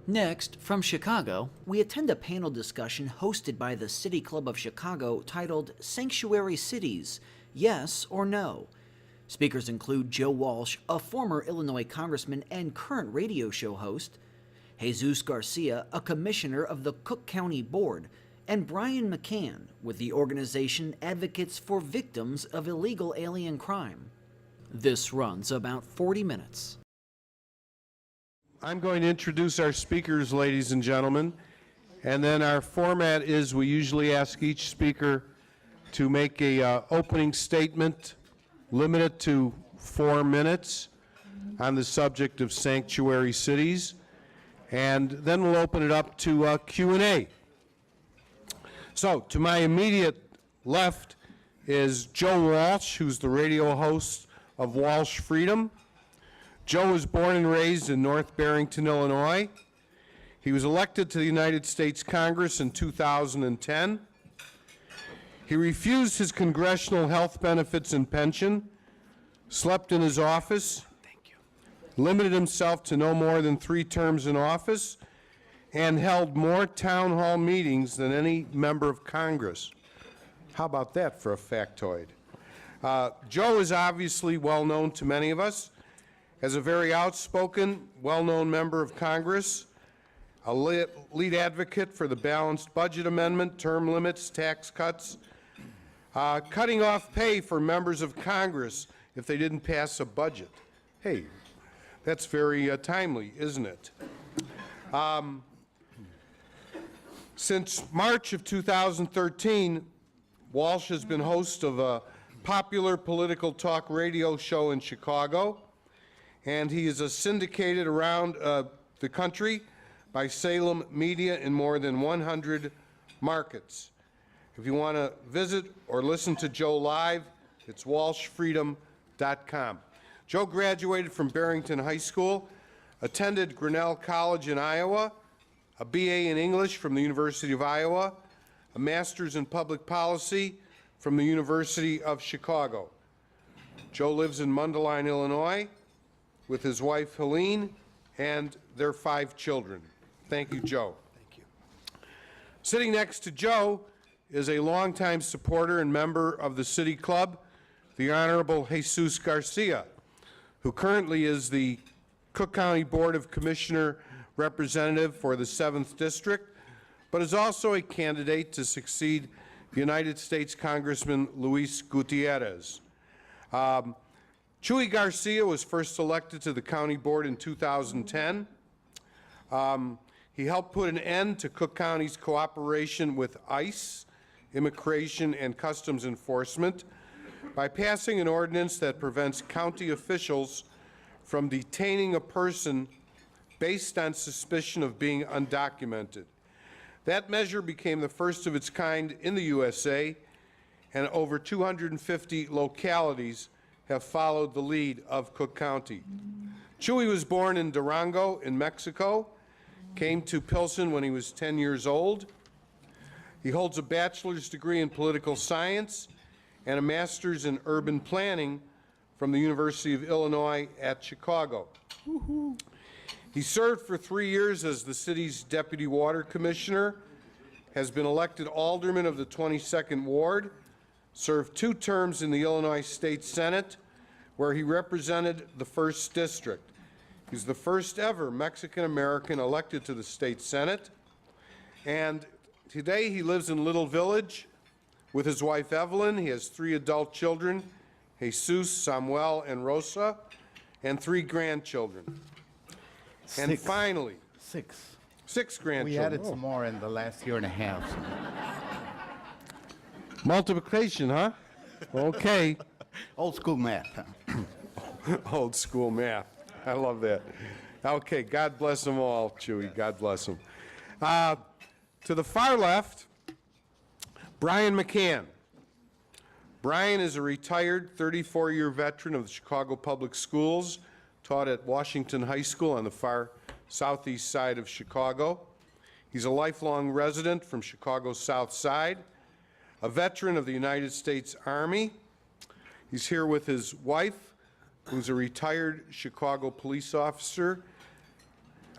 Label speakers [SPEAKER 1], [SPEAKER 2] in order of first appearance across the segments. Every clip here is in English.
[SPEAKER 1] Next, from Chicago, we attend a panel discussion hosted by the City Club of Chicago titled Sanctuary Cities, Yes or No? Speakers include Joe Walsh, a former Illinois congressman and current radio show host, Jesus Garcia, a commissioner of the Cook County Board, and Brian McCann with the organization Advocates for Victims of Illegal Alien Crime. This runs about 40 minutes.
[SPEAKER 2] I'm going to introduce our speakers, ladies and gentlemen, and then our format is we usually ask each speaker to make a opening statement limited to 4 minutes on the subject of sanctuary cities, and then we'll open it up to Q&A. So, to my immediate left is Joe Walsh, who's the radio host of Walsh Freedom. Joe was born and raised in North Barrington, Illinois. He was elected to the United States Congress in 2010. He refused his congressional health benefits and pension, slept in his office, limited himself to no more than 3 terms in office, and held more town hall meetings than any member of Congress. How about that for a factoid? Joe is obviously well known to many of us as a very outspoken, well-known member of Congress, a lead advocate for the balanced budget amendment, term limits, tax cuts, cutting off pay for members of Congress if they didn't pass a budget. Hey, that's very timely, isn't it? Since March of 2013, Walsh has been host of a popular political talk radio show in Chicago, and he is syndicated around the country by Salem Media in more than 100 markets. If you want to visit or listen to Joe live, it's walshfreedom.com. Joe graduated from Barrington High School, attended Grinnell College in Iowa, a BA in English from the University of Iowa, a master's in public policy from the University of Chicago. Joe lives in Mundelein, Illinois, with his wife Helene and their 5 children. Thank you, Joe.
[SPEAKER 3] Thank you.
[SPEAKER 2] Sitting next to Joe is a longtime supporter and member of the City Club, the Honorable Jesus Garcia, who currently is the Cook County Board of Commissioner representative for the 7th District, but is also a candidate to succeed United States Congressman Luis Gutierrez. Chuy Garcia was first elected to the county board in 2010. He helped put an end to Cook County's cooperation with ICE, Immigration and Customs Enforcement, by passing an ordinance that prevents county officials from detaining a person based on suspicion of being undocumented. That measure became the first of its kind in the USA, and over 250 localities have followed the lead of Cook County. Chuy was born in Durango in Mexico, came to Pilsen when he was 10 years old. He holds a bachelor's degree in political science and a master's in urban planning from the University of Illinois at Chicago. He served for 3 years as the city's deputy water commissioner, has been elected alderman of the 22nd Ward, served 2 terms in the Illinois State Senate, where he represented the 1st District. He's the first ever Mexican-American elected to the State Senate, and today he lives in Little Village with his wife Evelyn. He has 3 adult children, Jesus, Samuel, and Rosa, and 3 grandchildren. And finally, 6 grandchildren.
[SPEAKER 3] We added some more in the last year and a half. So.
[SPEAKER 2] Multiplication, huh? Okay.
[SPEAKER 3] Old school math. Huh?
[SPEAKER 2] Old school math. I love that. Okay, God bless them all, Chuy. God bless them. To the far left, Brian McCann. Brian is a retired 34-year veteran of the Chicago Public Schools, taught at Washington High School on the far southeast side of Chicago. He's a lifelong resident from Chicago's South Side, a veteran of the United States Army. He's here with his wife, who's a retired Chicago police officer,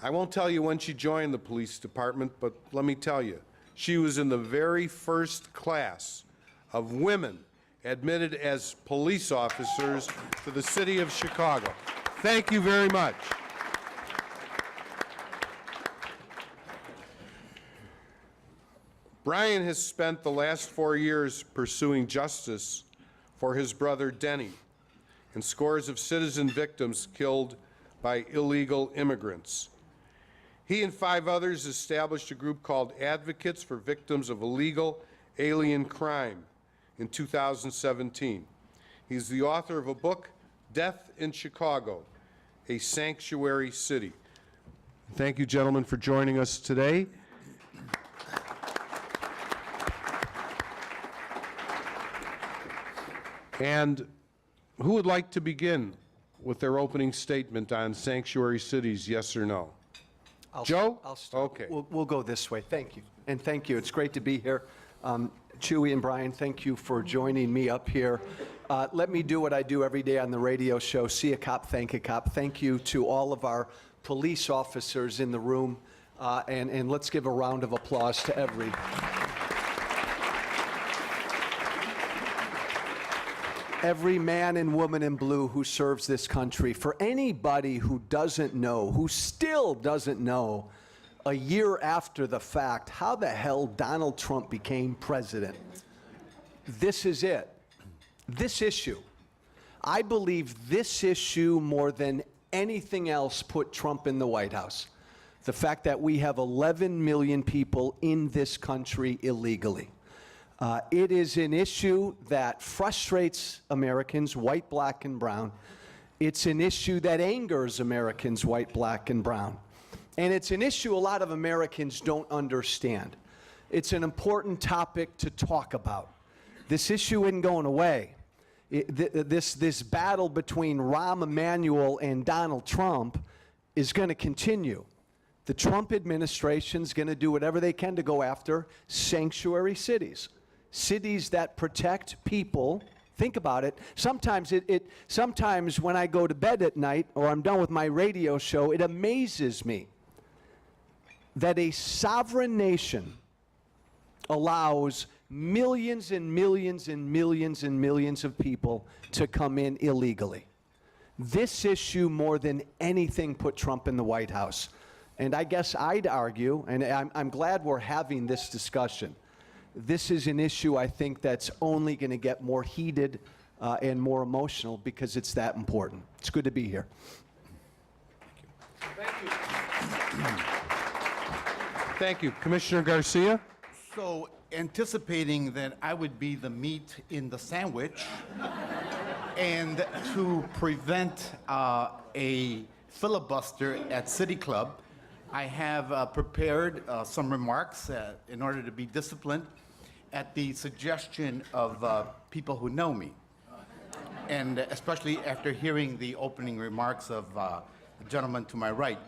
[SPEAKER 2] I won't tell you when she joined the police department, but let me tell you, she was in the very first class of women admitted as police officers to the city of Chicago. Thank you very much. Brian has spent the last 4 years pursuing justice for his brother Denny and scores of citizen victims killed by illegal immigrants. He and 5 others established a group called Advocates for Victims of Illegal Alien Crime in 2017. He's the author of a book, Death in Chicago, a Sanctuary City. Thank you, gentlemen, for joining us today. And who would like to begin with their opening statement on sanctuary cities, yes or no? Joe?
[SPEAKER 4] I'll start.
[SPEAKER 2] Okay.
[SPEAKER 4] We'll go this way. Thank you. And thank you. It's great to be here. Chewy and Brian, thank you for joining me up here. Let me do what I do every day on the radio show, see a cop, thank a cop. Thank you to all of our police officers in the room, and let's give a round of applause to every man and woman in blue who serves this country. For anybody who doesn't know, who still doesn't know, a year after the fact, how the hell Donald Trump became president, this is it. This issue. I believe this issue, more than anything else, put Trump in the White House. The fact that we have 11 million people in this country illegally. It is an issue that frustrates Americans, white, black, and brown. It's an issue that angers Americans, white, black, and brown. And it's an issue a lot of Americans don't understand. It's an important topic to talk about. This issue isn't going away. This battle between Rahm Emanuel and Donald Trump is going to continue. The Trump administration's going to do whatever they can to go after sanctuary cities. Cities that protect people. Think about it. Sometimes sometimes when I go to bed at night or I'm done with my radio show, it amazes me that a sovereign nation allows millions and millions and millions and millions of people to come in illegally. This issue, more than anything, put Trump in the White House. And I guess I'd argue, and I'm glad we're having this discussion, this is an issue I think that's only going to get more heated and more emotional because it's that important. It's good to be here.
[SPEAKER 2] Thank you. Thank you. Commissioner Garcia?
[SPEAKER 3] So, anticipating that I would be the meat in the sandwich, and to prevent a filibuster at City Club, I have prepared some remarks in order to be disciplined at the suggestion of people who know me, and especially after hearing the opening remarks of the gentleman to my right.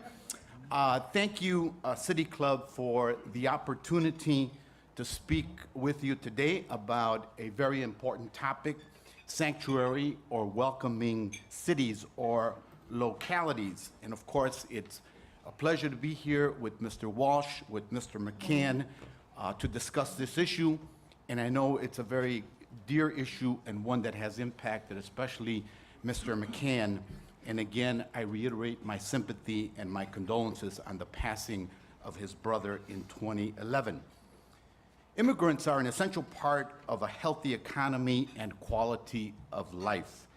[SPEAKER 3] Thank you, City Club, for the opportunity to speak with you today about a very important topic, sanctuary or welcoming cities or localities. And of course, it's a pleasure to be here with Mr. Walsh, with Mr. McCann, to discuss this issue. And I know it's a very dear issue and one that has impacted especially Mr. McCann. And again, I reiterate my sympathy and my condolences on the passing of his brother in 2011. Immigrants are an essential part of a healthy economy and quality of life.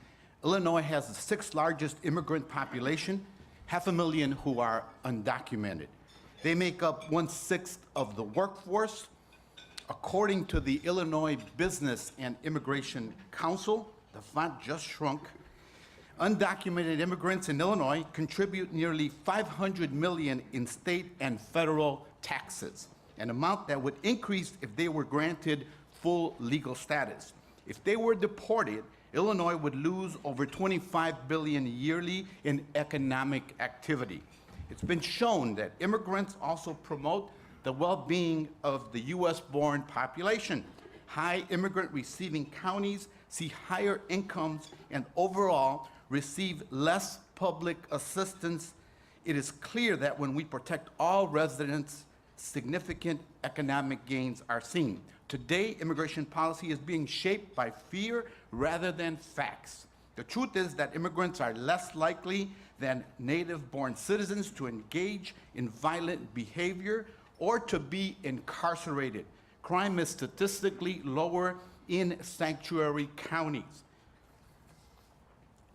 [SPEAKER 3] Illinois has the 6th largest immigrant population, 500,000 who are undocumented. They make up 1/6 of the workforce. According to the Illinois Business and Immigration Council, the font just shrunk, undocumented immigrants in Illinois contribute nearly $500 million in state and federal taxes, an amount that would increase if they were granted full legal status. If they were deported, Illinois would lose over $25 billion yearly in economic activity. It's been shown that immigrants also promote the well-being of the U.S.-born population. High immigrant receiving counties see higher incomes and overall receive less public assistance It is clear that when we protect all residents, significant economic gains are seen. Today, immigration policy is being shaped by fear rather than facts. The truth is that immigrants are less likely than native-born citizens to engage in violent behavior or to be incarcerated. Crime is statistically lower in sanctuary counties.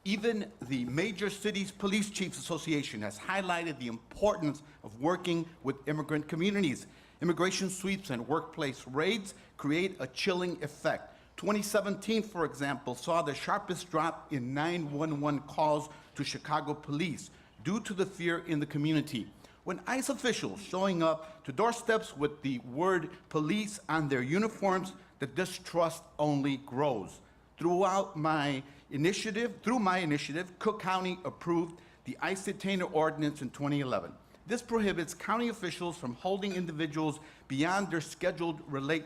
[SPEAKER 3] Even the Major Cities Police Chiefs Association has highlighted the importance of working with immigrant communities. Immigration sweeps and workplace raids create a chilling effect. 2017, for example, saw the sharpest drop in 911 calls to Chicago police due to the fear in the community. When ICE officials showing up to doorsteps with the word police on their uniforms, the distrust only grows. Through my initiative, Cook County approved the ICE detainer ordinance in 2011. This prohibits county officials from holding individuals beyond their scheduled release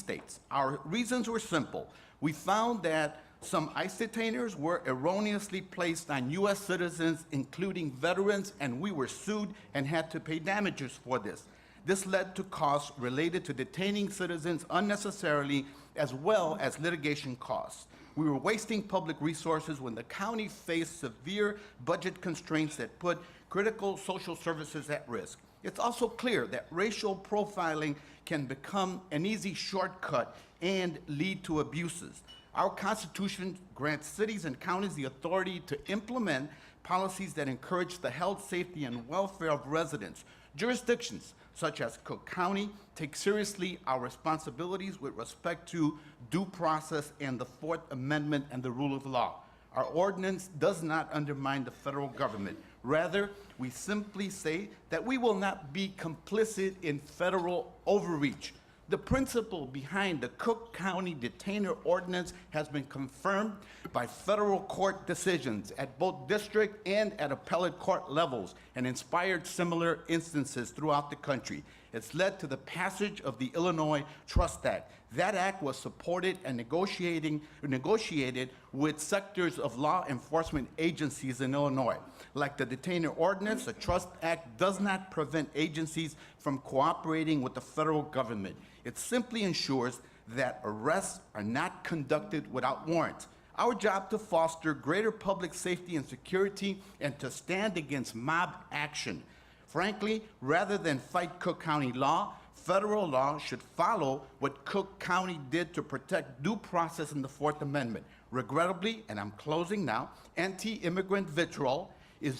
[SPEAKER 3] dates. Our reasons were simple. We found that some ICE detainers were erroneously placed on U.S. citizens, including veterans, and we were sued and had to pay damages for this. This led to costs related to detaining citizens unnecessarily, as well as litigation costs. We were wasting public resources when the county faced severe budget constraints that put critical social services at risk. It's also clear that racial profiling can become an easy shortcut and lead to abuses. Our Constitution grants cities and counties the authority to implement policies that encourage the health, safety, and welfare of residents. Jurisdictions such as Cook County take seriously our responsibilities with respect to due process and the Fourth Amendment and the rule of law. Our ordinance does not undermine the federal government. Rather, we simply say that we will not be complicit in federal overreach. The principle behind the Cook County detainer ordinance has been confirmed by federal court decisions at both district and at appellate court levels and inspired similar instances throughout the country. It's led to the passage of the Illinois Trust Act. That act was supported and negotiated with sectors of law enforcement agencies in Illinois. Like the detainer ordinance, the Trust Act does not prevent agencies from cooperating with the federal government. It simply ensures that arrests are not conducted without warrants. Our job to foster greater public safety and security and to stand against mob action. Frankly, rather than fight Cook County law, federal law should follow what Cook County did to protect due process in the Fourth Amendment. Regrettably, and I'm closing now, anti-immigrant vitriol is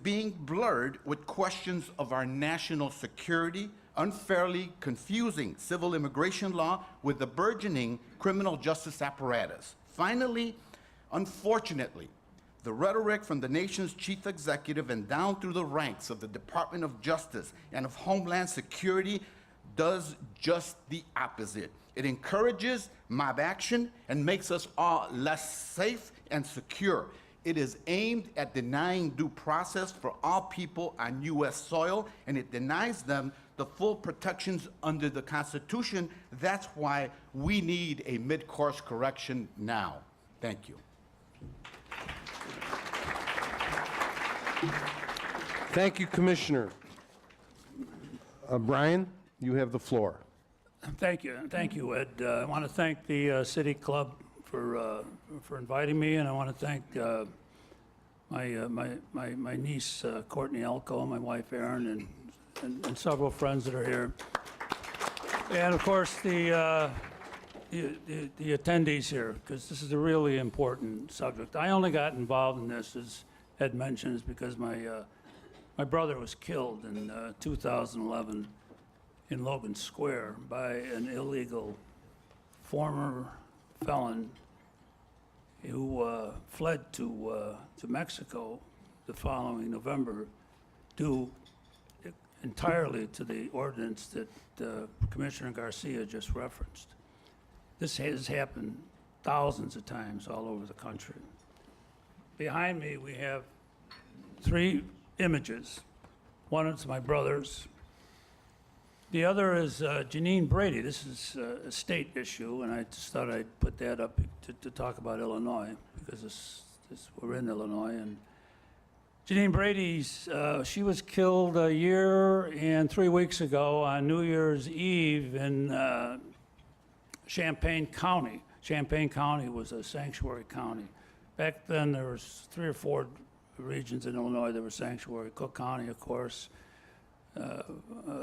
[SPEAKER 3] being blurred with questions of our national security, unfairly confusing civil immigration law with the burgeoning criminal justice apparatus. Finally, unfortunately, the rhetoric from the nation's chief executive and down through the ranks of the Department of Justice and of Homeland Security does just the opposite. It encourages mob action and makes us all less safe and secure. It is aimed at denying due process for all people on U.S. soil, and it denies them the full protections under the Constitution. That's why we need a mid-course correction now. Thank you.
[SPEAKER 2] Thank you, Commissioner. Brian, you have the floor.
[SPEAKER 5] Thank you, Ed. I want to thank the City Club for inviting me, and I want to thank my niece Courtney Elko, my wife Erin, and several friends that are here, and of course the attendees here, because this is a really important subject. I only got involved in this, as Ed mentions, because my brother was killed in 2011 in Logan Square by an illegal former felon who fled to Mexico the following November, due entirely to the ordinance that Commissioner Garcia just referenced. This has happened thousands of times all over the country. Behind me, we have 3 images. One is my brother's. The other is Janine Brady. This is a state issue, and I just thought I'd put that up to talk about Illinois, because we're in Illinois. And Janine Brady's, she was killed a year and 3 weeks ago on New Year's Eve in Champaign County. Champaign County was a sanctuary county. Back then, there was 3 or 4 regions in Illinois that were sanctuary. Cook County, of course.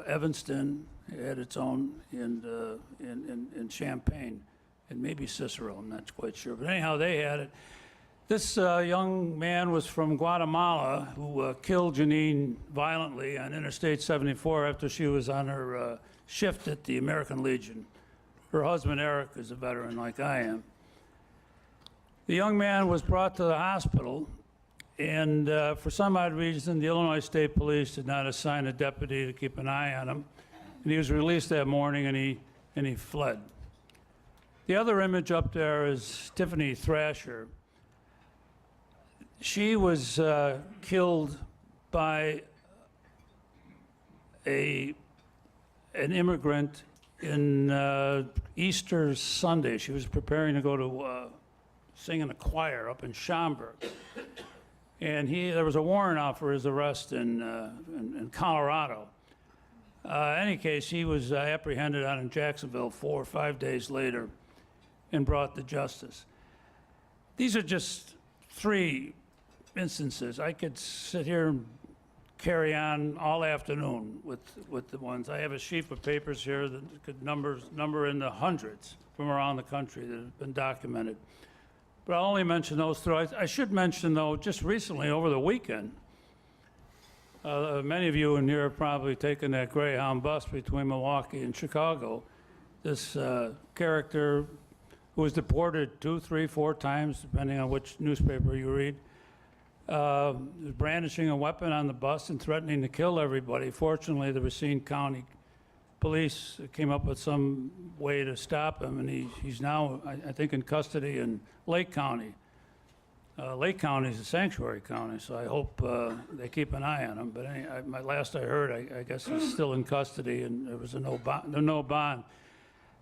[SPEAKER 5] Evanston had its own in Champaign, and maybe Cicero, I'm not quite sure. But anyhow, they had it. This young man was from Guatemala who killed Janine violently on Interstate 74 after she was on her shift at the American Legion. Her husband, Eric, is a veteran like I am. The young man was brought to the hospital, and for some odd reason, the Illinois State Police did not assign a deputy to keep an eye on him. And he was released that morning, and he fled. The other image up there is Tiffany Thrasher. She was killed by an immigrant in Easter Sunday. She was preparing to go to sing in a choir up in Schaumburg. And there was a warrant out for his arrest in Colorado. In any case, he was apprehended out in Jacksonville 4 or 5 days later and brought to justice. These are just 3 instances. I could sit here and carry on all afternoon with the ones. I have a sheaf of papers here that could number in the hundreds from around the country that have been documented. But I'll only mention those 3. I should mention, though, just recently, over the weekend, many of you in here have probably taken that Greyhound bus between Milwaukee and Chicago. This character who was deported 2, 3, 4 times, depending on which newspaper you read, was brandishing a weapon on the bus and threatening to kill everybody. Fortunately, the Racine County Police came up with some way to stop him, and he's now, I think, in custody in Lake County. Lake County is a sanctuary county, so I hope they keep an eye on him. But last I heard, I guess he's still in custody, and there was no bond.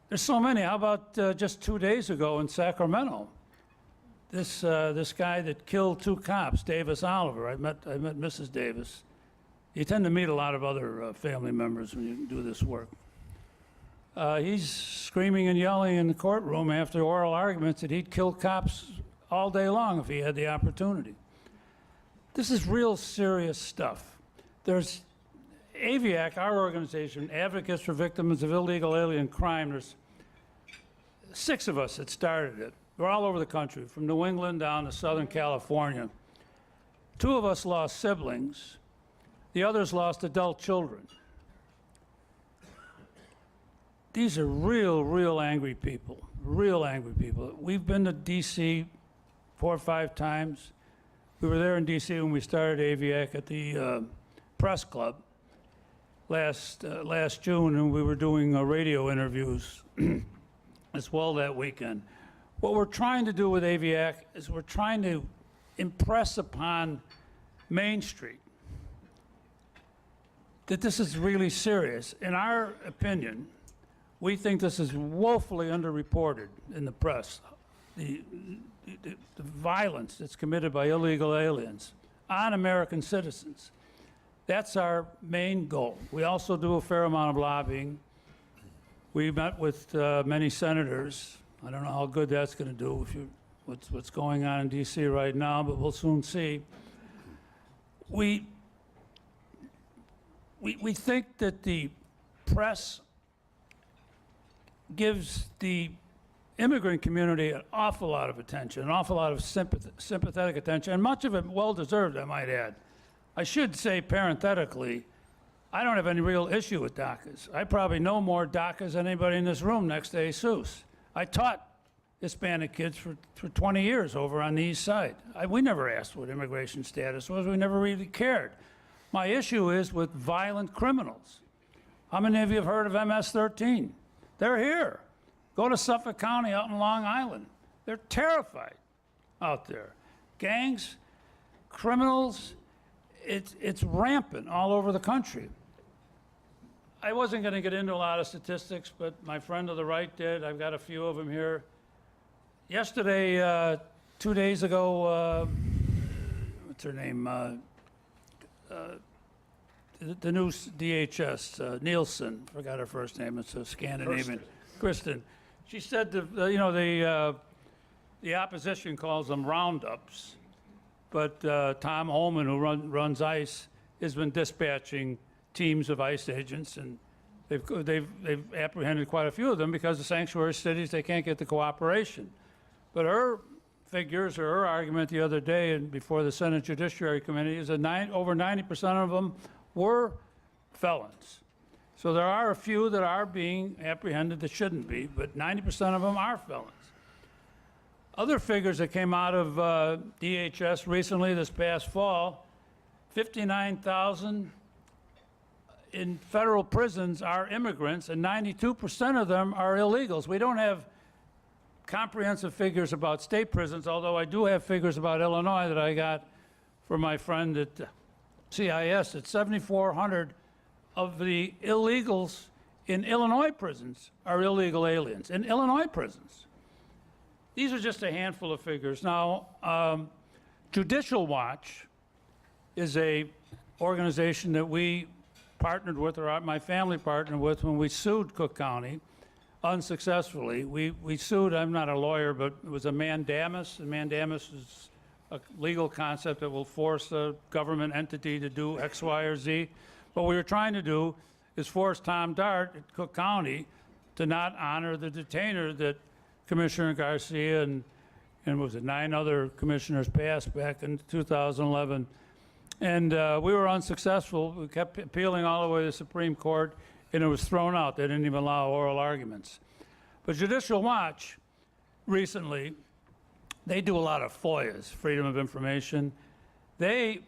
[SPEAKER 5] There's so many. How about just 2 days ago in Sacramento? This guy that killed 2 cops, Davis Oliver. I met Mrs. Davis. You tend to meet a lot of other family members when you do this work. He's screaming and yelling in the courtroom after oral arguments that he'd kill cops all day long if he had the opportunity. This is real serious stuff. There's AVIAC, our organization, Advocates for Victims of Illegal Alien Crime. There's 6 of us that started it. We're all over the country, from New England down to Southern California. 2 of us lost siblings. The others lost adult children. These are real angry people, real angry people. We've been to D.C. 4 or 5 times. We were there in D.C. when we started AVIAC at the press club last June, and we were doing radio interviews as well that weekend. What we're trying to do with AVIAC is we're trying to impress upon Main Street that this is really serious. In our opinion, we think this is woefully underreported in the press. The violence that's committed by illegal aliens on American citizens. That's our main goal. We also do a fair amount of lobbying. We met with many senators. I don't know how good that's going to do what's going on in D.C. right now, but we'll soon see. We think that the press gives the immigrant community an awful lot of attention, an awful lot of sympathetic attention, and much of it well-deserved, I might add. I should say parenthetically, I don't have any real issue with DACAs. I probably know more DACAs than anybody in this room next to Jesus. I taught Hispanic kids for 20 years over on the east side. We never asked what immigration status was. We never really cared. My issue is with violent criminals. How many of you have heard of MS-13? They're here. Go to Suffolk County out in Long Island. They're terrified out there. Gangs, criminals, it's rampant all over the country. I wasn't going to get into a lot of statistics, but my friend to the right did. I've got a few of them here. Yesterday, 2 days ago, what's her name? the new DHS, Nielsen, forgot her first name, it's a Scandinavian. Kristen. She said, the opposition calls them roundups, but Tom Holman, who runs ICE, has been dispatching teams of ICE agents, and they've apprehended quite a few of them because the sanctuary cities, they can't get the cooperation. But her figures, or her argument the other day and before the Senate Judiciary Committee, is that over 90% of them were felons. So there are a few that are being apprehended that shouldn't be, but 90% of them are felons. Other figures that came out of DHS recently this past fall, 59,000 in federal prisons are immigrants, and 92% of them are illegals. We don't have comprehensive figures about state prisons, although I do have figures about Illinois that I got from my friend at CIS. That 7,400 of the illegals in Illinois prisons are illegal aliens, in Illinois prisons. These are just a handful of figures. Now, Judicial Watch is a organization that we partnered with, or my family partnered with, when we sued Cook County unsuccessfully. We sued, I'm not a lawyer, but it was a mandamus. A mandamus is a legal concept that will force a government entity to do X, Y, or Z. What we were trying to do is force Tom Dart at Cook County to not honor the detainer that Commissioner Garcia and what was it, 9 other commissioners passed back in 2011. And we were unsuccessful. We kept appealing all the way to the Supreme Court, and it was thrown out. They didn't even allow oral arguments. But Judicial Watch recently, they do a lot of FOIAs, Freedom of Information. They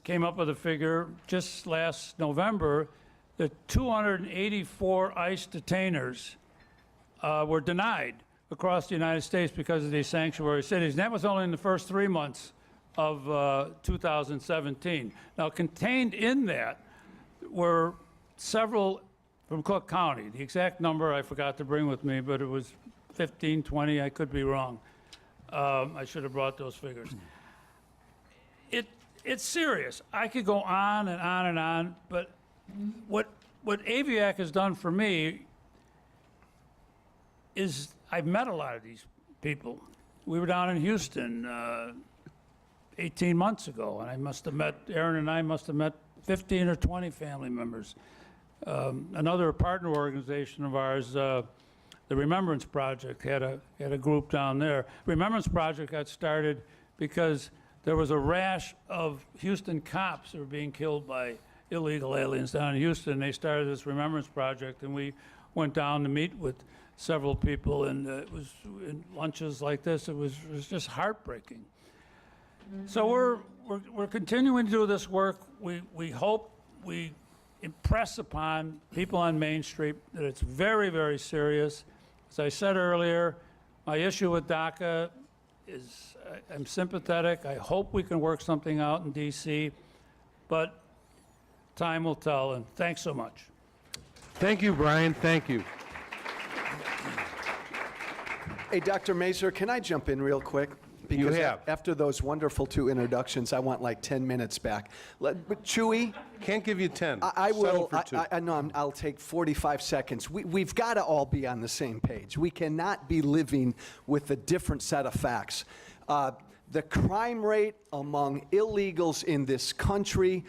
[SPEAKER 5] came up with a figure just last November that 284 ICE detainers were denied across the United States because of these sanctuary cities. And that was only in the first 3 months of 2017. Now, contained in that were several from Cook County. The exact number I forgot to bring with me, but it was 15, 20, I could be wrong. I should have brought those figures. It's serious. I could go on and on and on, but what AVIAC has done for me is I've met a lot of these people. We were down in Houston 18 months ago, and Aaron and I must have met 15 or 20 family members. Another partner organization of ours, the Remembrance Project, had a group down there. Remembrance Project got started because there was a rash of Houston cops that were being killed by illegal aliens down in Houston. They started this Remembrance Project, and we went down to meet with several people, and it was in lunches like this. It was just heartbreaking. So we're continuing to do this work. We hope we impress upon people on Main Street that it's very, very serious. As I said earlier, my issue with DACA is I'm sympathetic. I hope we can work something out in D.C., but time will tell, and thanks so much.
[SPEAKER 2] Thank you, Brian. Thank you.
[SPEAKER 4] Hey, Dr. Mazur, can I jump in real quick? Because
[SPEAKER 2] have.
[SPEAKER 4] after those wonderful 2 introductions, I want like 10 minutes back. But Chewy,
[SPEAKER 2] Can't give you 10.
[SPEAKER 4] I
[SPEAKER 2] Settle
[SPEAKER 4] will.
[SPEAKER 2] for 2.
[SPEAKER 4] I know. I'll take 45 seconds. We've got to all be on the same page. We cannot be living with a different set of facts. The crime rate among illegals in this country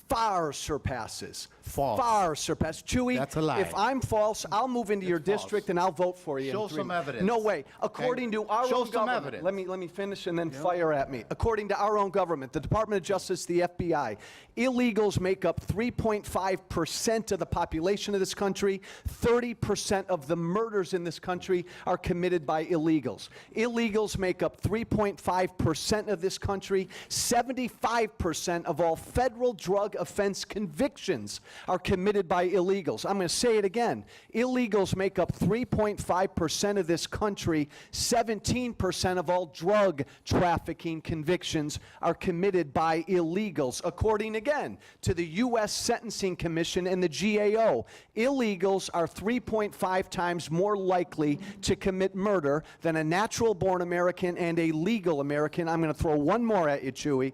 [SPEAKER 4] far surpasses.
[SPEAKER 3] False.
[SPEAKER 4] Far surpasses. Chewy,
[SPEAKER 3] That's a lie.
[SPEAKER 4] if I'm false, I'll move into your
[SPEAKER 3] false.
[SPEAKER 4] district and I'll vote for you.
[SPEAKER 3] Show
[SPEAKER 4] in 3
[SPEAKER 3] some
[SPEAKER 4] months.
[SPEAKER 3] evidence.
[SPEAKER 4] No way. According to our
[SPEAKER 3] Show
[SPEAKER 4] own
[SPEAKER 3] some
[SPEAKER 4] government.
[SPEAKER 3] evidence.
[SPEAKER 4] Let me finish and then fire at me. According to our own government, the Department of Justice, the FBI, illegals make up 3.5% of the population of this country. 30% of the murders in this country are committed by illegals. Illegals make up 3.5% of this country. 75% of all federal drug offense convictions are committed by illegals. I'm going to say it again. Illegals make up 3.5% of this country. 17% of all drug trafficking convictions are committed by illegals. According again to the U.S. Sentencing Commission and the GAO, illegals are 3.5 times more likely to commit murder than a natural-born American and a legal American. I'm going to throw one more at you, Chewy.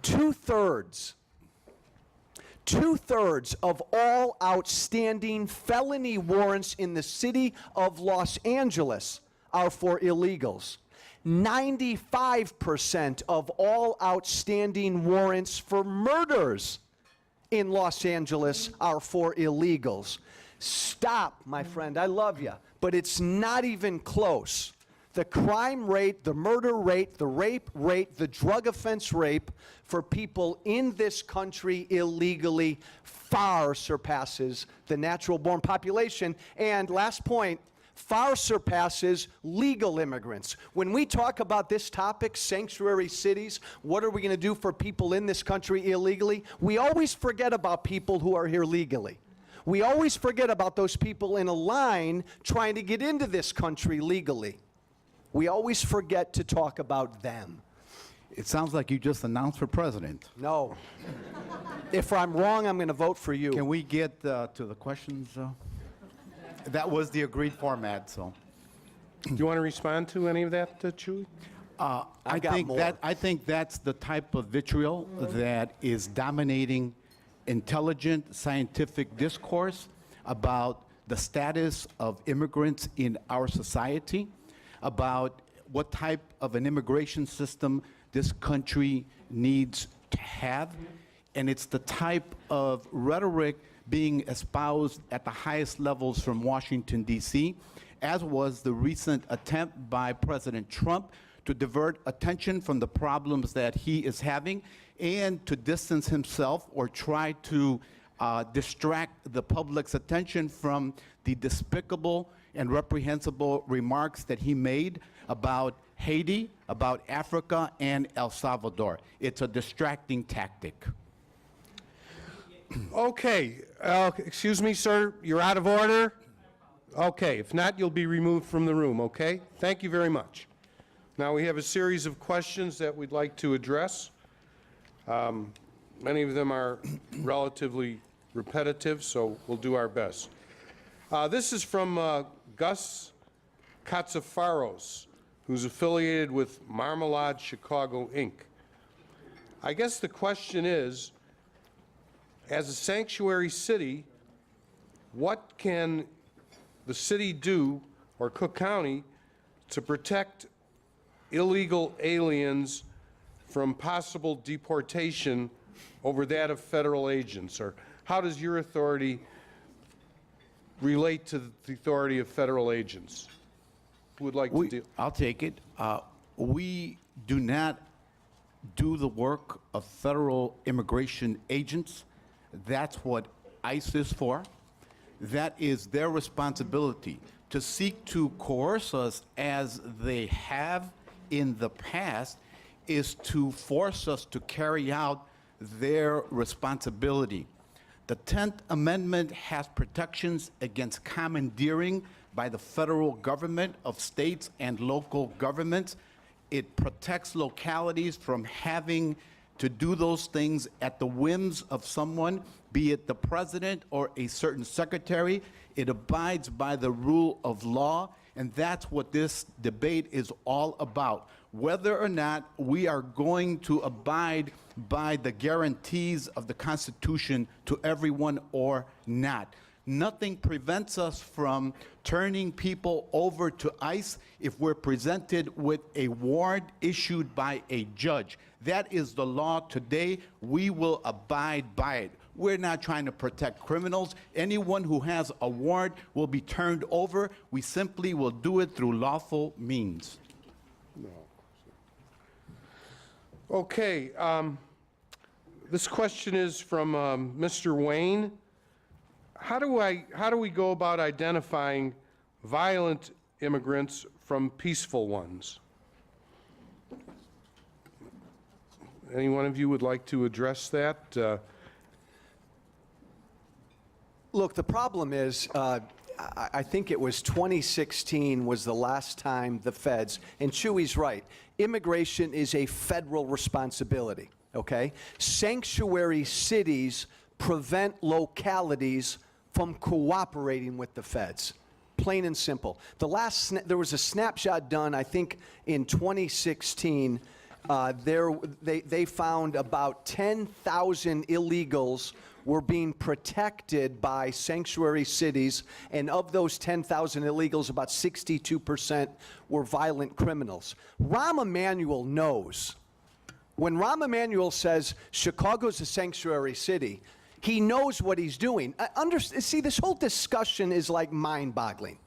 [SPEAKER 4] 2/3 2/3 of all outstanding felony warrants in the city of Los Angeles are for illegals. 95% of all outstanding warrants for murders in Los Angeles are for illegals. Stop, my friend, I love you, but it's not even close. The crime rate, the murder rate, the rape rate, the drug offense rate for people in this country illegally far surpasses the natural-born population. And last point, far surpasses legal immigrants. When we talk about this topic, sanctuary cities, what are we going to do for people in this country illegally? We always forget about people who are here legally. We always forget about those people in a line trying to get into this country legally. We always forget to talk about them.
[SPEAKER 3] It sounds like you just announced for president.
[SPEAKER 4] No. If I'm wrong, I'm going to vote for you.
[SPEAKER 3] Can we get to the questions? That was the agreed format, so.
[SPEAKER 2] Do you want to respond to any of that, Chewy?
[SPEAKER 3] I
[SPEAKER 4] got
[SPEAKER 3] think
[SPEAKER 4] more.
[SPEAKER 3] I think that's the type of vitriol that is dominating intelligent scientific discourse about the status of immigrants in our society, about what type of an immigration system this country needs to have. And it's the type of rhetoric being espoused at the highest levels from Washington, D.C., as was the recent attempt by President Trump to divert attention from the problems that he is having and to distance himself or try to distract the public's attention from the despicable and reprehensible remarks that he made about Haiti, about Africa, and El Salvador. It's a distracting tactic.
[SPEAKER 2] Okay, excuse me, sir, you're out of order? Okay, if not, you'll be removed from the room, okay? Thank you very much. Now we have a series of questions that we'd like to address. Many of them are relatively repetitive, so we'll do our best. This is from Gus Katsafaros, who's affiliated with Marmalade Chicago, Inc. I guess the question is, as a sanctuary city, what can the city do, or Cook County, to protect illegal aliens from possible deportation over that of federal agents? Or how does your authority relate to the authority of federal agents? Who would like to deal?
[SPEAKER 3] I'll take it. We do not do the work of federal immigration agents. That's what ICE is for. That is their responsibility. To seek to coerce us as they have in the past is to force us to carry out their responsibility. The 10th Amendment has protections against commandeering by the federal government of states and local governments. It protects localities from having to do those things at the whims of someone, be it the president or a certain secretary. It abides by the rule of law, and that's what this debate is all about. Whether or not we are going to abide by the guarantees of the Constitution to everyone or not. Nothing prevents us from turning people over to ICE if we're presented with a warrant issued by a judge. That is the law today. We will abide by it. We're not trying to protect criminals. Anyone who has a warrant will be turned over. We simply will do it through lawful means.
[SPEAKER 2] Okay, this question is from Mr. Wayne. How do we go about identifying violent immigrants from peaceful ones? Any one of you would like to address that?
[SPEAKER 4] Look, the problem is, I think it was 2016 was the last time the feds, and Chewy's right, immigration is a federal responsibility, okay? Sanctuary cities prevent localities from cooperating with the feds, plain and simple. There was a snapshot done, I think, in 2016 they found about 10,000 illegals were being protected by sanctuary cities, and of those 10,000 illegals, about 62% were violent criminals. Rahm Emanuel knows. When Rahm Emanuel says Chicago's a sanctuary city, he knows what he's doing. See, this whole discussion is like mind-boggling.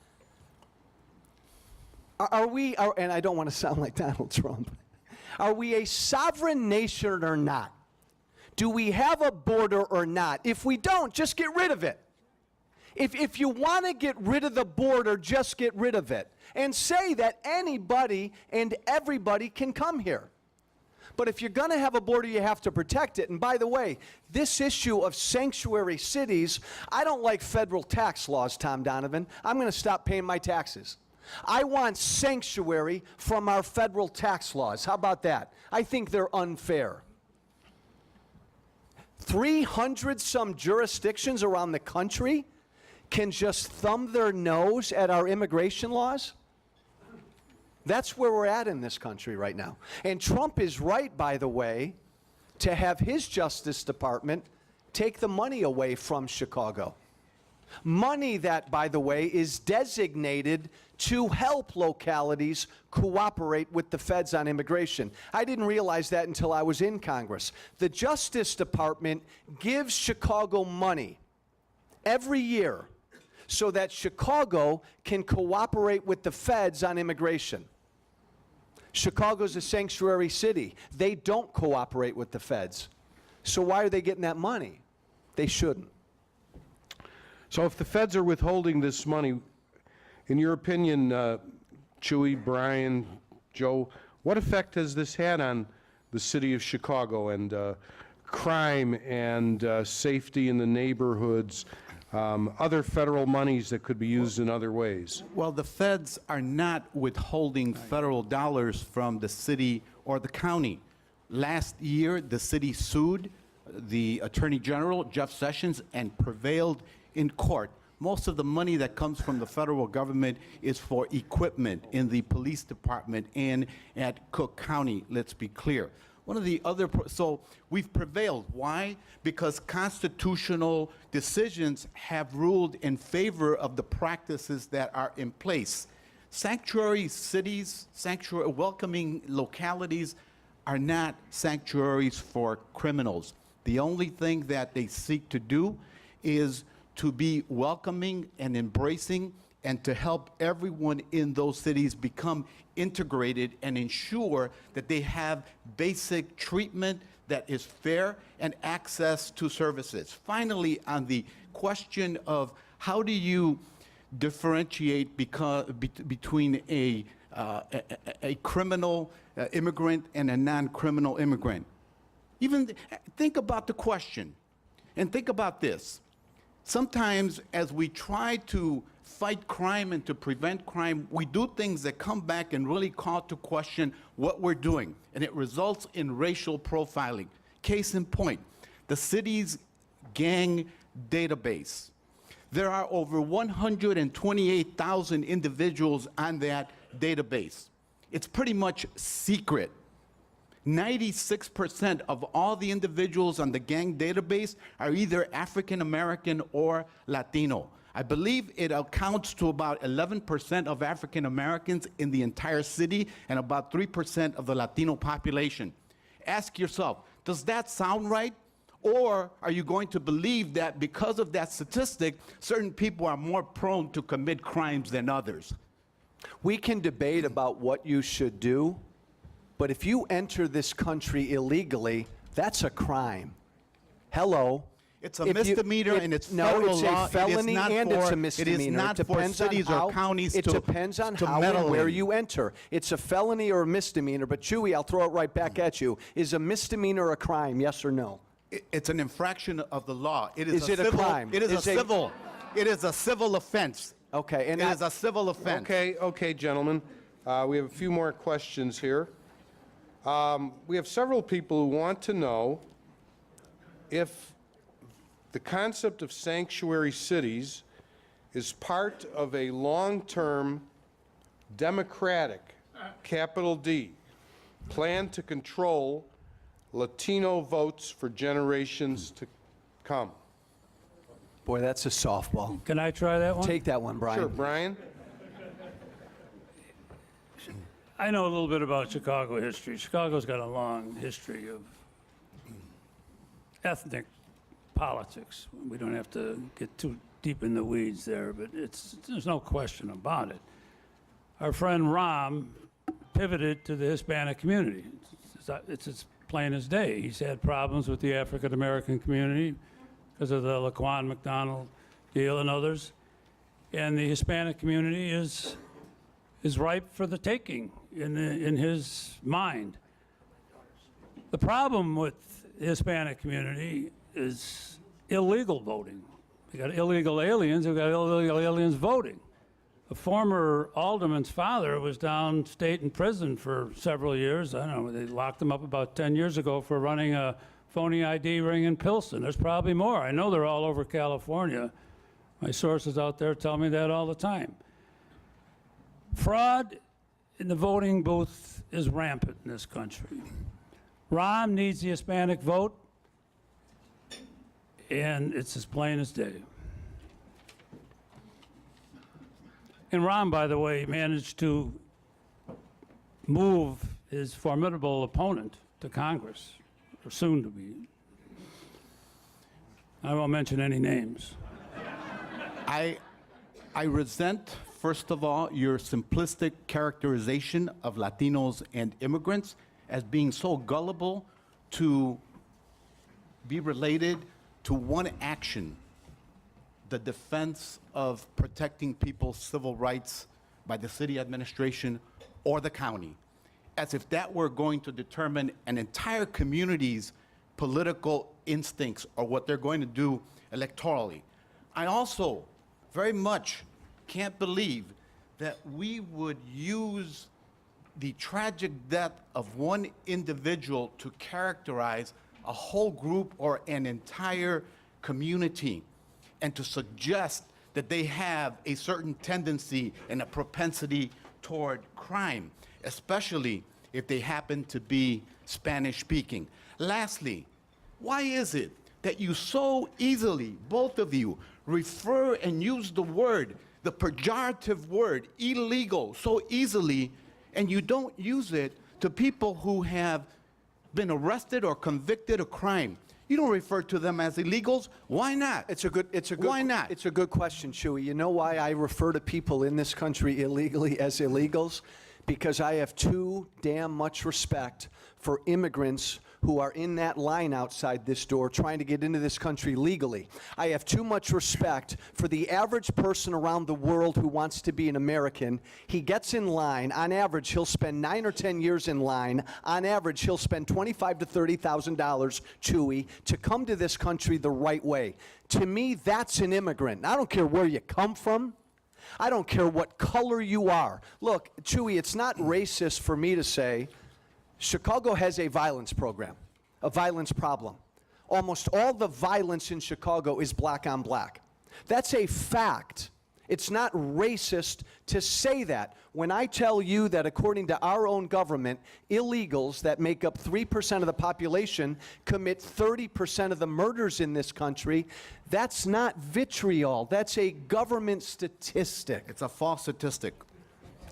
[SPEAKER 4] And I don't want to sound like Donald Trump, are we a sovereign nation or not? Do we have a border or not? If we don't, just get rid of it. If you want to get rid of the border, just get rid of it. And say that anybody and everybody can come here. But if you're going to have a border, you have to protect it. And by the way, this issue of sanctuary cities, I don't like federal tax laws, Tom Donovan. I'm going to stop paying my taxes. I want sanctuary from our federal tax laws. How about that? I think they're unfair. 300 some jurisdictions around the country can just thumb their nose at our immigration laws? That's where we're at in this country right now. And Trump is right, by the way, to have his Justice Department take the money away from Chicago. Money that, by the way, is designated to help localities cooperate with the feds on immigration. I didn't realize that until I was in Congress. The Justice Department gives Chicago money every year so that Chicago can cooperate with the feds on immigration. Chicago's a sanctuary city. They don't cooperate with the feds. So why are they getting that money? They shouldn't.
[SPEAKER 2] So if the feds are withholding this money, in your opinion, Chewy, Brian, Joe, what effect has this had on the city of Chicago and crime and safety in the neighborhoods, other federal monies that could be used in other ways?
[SPEAKER 3] Well, the feds are not withholding federal dollars from the city or the county. Last year, the city sued the Attorney General, Jeff Sessions, and prevailed in court. Most of the money that comes from the federal government is for equipment in the police department and at Cook County, let's be clear. One of the other, so we've prevailed. Why? Because constitutional decisions have ruled in favor of the practices that are in place. Sanctuary cities, sanctuary welcoming localities are not sanctuaries for criminals. The only thing that they seek to do is to be welcoming and embracing and to help everyone in those cities become integrated and ensure that they have basic treatment that is fair and access to services. Finally, on the question of how do you differentiate between a criminal immigrant and a non-criminal immigrant, even think about the question and think about this. Sometimes as we try to fight crime and to prevent crime, we do things that come back and really call to question what we're doing, and it results in racial profiling. Case in point, the city's gang database. There are over 128,000 individuals on that database. It's pretty much secret. 96% of all the individuals on the gang database are either African American or Latino. I believe it accounts to about 11% of African Americans in the entire city and about 3% of the Latino population. Ask yourself, does that sound right? Or are you going to believe that because of that statistic, certain people are more prone to commit crimes than others?
[SPEAKER 4] We can debate about what you should do, but if you enter this country illegally, that's a crime. Hello.
[SPEAKER 3] It's a misdemeanor and it's federal law.
[SPEAKER 4] No, it's a felony and it's a misdemeanor.
[SPEAKER 3] It is not for cities or counties to meddle in.
[SPEAKER 4] It depends on how and where you enter. It's a felony or a misdemeanor, but Chewy, I'll throw it right back at you. Is a misdemeanor a crime, yes or no?
[SPEAKER 3] It's an infraction of the law.
[SPEAKER 4] Is it a crime?
[SPEAKER 3] It is a civil. It is a civil offense.
[SPEAKER 4] Okay, and
[SPEAKER 3] it is a civil offense.
[SPEAKER 2] Okay, gentlemen. We have a few more questions here. We have several people who want to know if the concept of sanctuary cities is part of a long-term democratic, capital D, plan to control Latino votes for generations to come?
[SPEAKER 4] Boy, that's a softball.
[SPEAKER 5] Can I try that one?
[SPEAKER 4] Take that one, Brian.
[SPEAKER 2] Sure, Brian?
[SPEAKER 5] I know a little bit about Chicago history. Chicago's got a long history of ethnic politics. We don't have to get too deep in the weeds there, but there's no question about it. Our friend Ram pivoted to the Hispanic community. It's as plain as day. He's had problems with the African American community because of the Laquan McDonald deal and others. And the Hispanic community is ripe for the taking in his mind. The problem with the Hispanic community is illegal voting. We got illegal aliens, we got illegal aliens voting. A former alderman's father was downstate in prison for several years. I don't know, they locked him up about 10 years ago for running a phony ID ring in Pilsen. There's probably more. I know they're all over California. My sources out there tell me that all the time. Fraud in the voting booth is rampant in this country. Rahm needs the Hispanic vote, and it's as plain as day. And Rahm, by the way, managed to move his formidable opponent to Congress, or soon to be. I won't mention any names.
[SPEAKER 3] I resent, first of all, your simplistic characterization of Latinos and immigrants as being so gullible to be related to one action, the defense of protecting people's civil rights by the city administration or the county, as if that were going to determine an entire community's political instincts or what they're going to do electorally. I also very much can't believe that we would use the tragic death of one individual to characterize a whole group or an entire community, and to suggest that they have a certain tendency and a propensity toward crime, especially if they happen to be Spanish-speaking. Lastly, why is it that you so easily, both of you, refer and use the word, the pejorative word, illegal, so easily, and you don't use it to people who have been arrested or convicted of crime? You don't refer to them as illegals. Why not?
[SPEAKER 4] Why not? It's a good question, Chewy. You know why I refer to people in this country illegally as illegals? Because I have too damn much respect for immigrants who are in that line outside this door trying to get into this country legally. I have too much respect for the average person around the world who wants to be an American. He gets in line. On average, he'll spend 9 or 10 years in line. On average, he'll spend $25,000 to $30,000, Chewy, to come to this country the right way. To me, that's an immigrant. I don't care where you come from. I don't care what color you are. Look, Chewy, it's not racist for me to say Chicago has a violence program, a violence problem. Almost all the violence in Chicago is black on black. That's a fact. It's not racist to say that. When I tell you that according to our own government, illegals that make up 3% of the population commit 30% of the murders in this country, that's not vitriol. That's a government statistic.
[SPEAKER 3] It's a false statistic.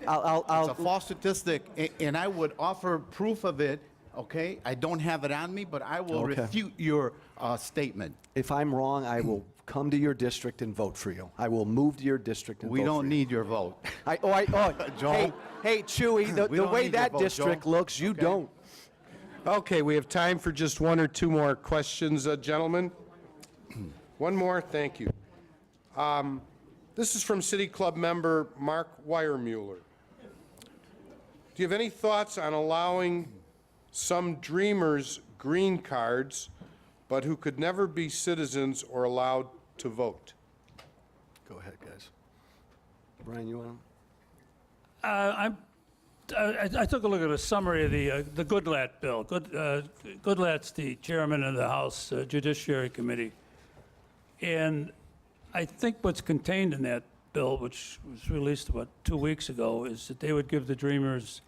[SPEAKER 3] It's
[SPEAKER 4] I'll
[SPEAKER 3] a false statistic, and I would offer proof of it, okay? I don't have it on me, but I will refute your statement.
[SPEAKER 4] If I'm wrong, I will come to your district and vote for you. I will move to your district and vote for you.
[SPEAKER 3] We don't need your vote.
[SPEAKER 4] Joe. Hey, Chewy, the way that district looks, you don't.
[SPEAKER 2] Okay, we have time for just one or two more questions, gentlemen. One more, thank you. This is from City Club member Mark Weiermuller. Do you have any thoughts on allowing some dreamers green cards, but who could never be citizens or allowed to vote?
[SPEAKER 4] Go ahead, guys. Brian, you want
[SPEAKER 5] I took a look at a summary of the Goodlatte bill. Goodlatte's the chairman of the House Judiciary Committee. And I think what's contained in that bill, which was released about 2 weeks ago, is that they would give the Dreamers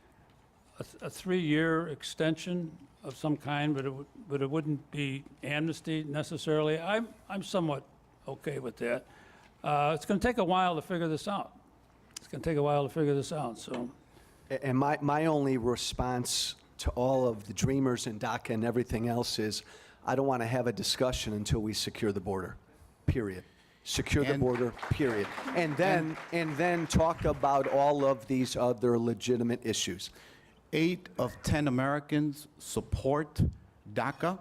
[SPEAKER 5] a 3-year extension of some kind, but it wouldn't be amnesty necessarily. I'm somewhat okay with that. It's going to take a while to figure this out. So
[SPEAKER 4] And my only response to all of the dreamers in DACA and everything else is, I don't want to have a discussion until we secure the border, period. Secure the
[SPEAKER 3] And-
[SPEAKER 4] border, period. And then talk about all of these other legitimate issues.
[SPEAKER 3] 8 of 10 Americans support DACA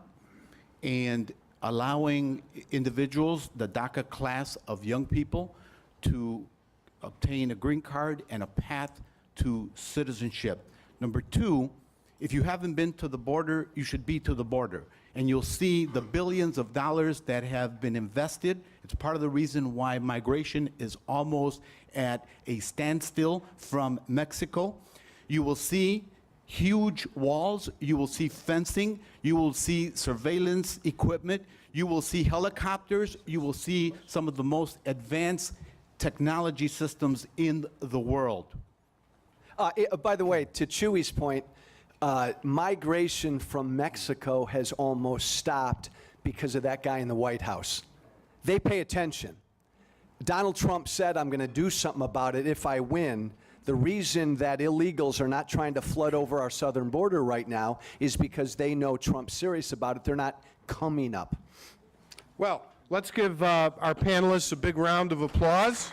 [SPEAKER 3] and allowing individuals, the DACA class of young people, to obtain a green card and a path to citizenship. Number 2, if you haven't been to the border, you should be to the border. And you'll see the billions of dollars that have been invested. It's part of the reason why migration is almost at a standstill from Mexico. You will see huge walls, you will see fencing, you will see surveillance equipment, you will see helicopters, you will see some of the most advanced technology systems in the world.
[SPEAKER 4] By the way, to Chewy's point, migration from Mexico has almost stopped because of that guy in the White House. They pay attention. Donald Trump said, I'm going to do something about it if I win. The reason that illegals are not trying to flood over our southern border right now is because they know Trump's serious about it. They're not coming up.
[SPEAKER 2] Well, let's give our panelists a big round of applause.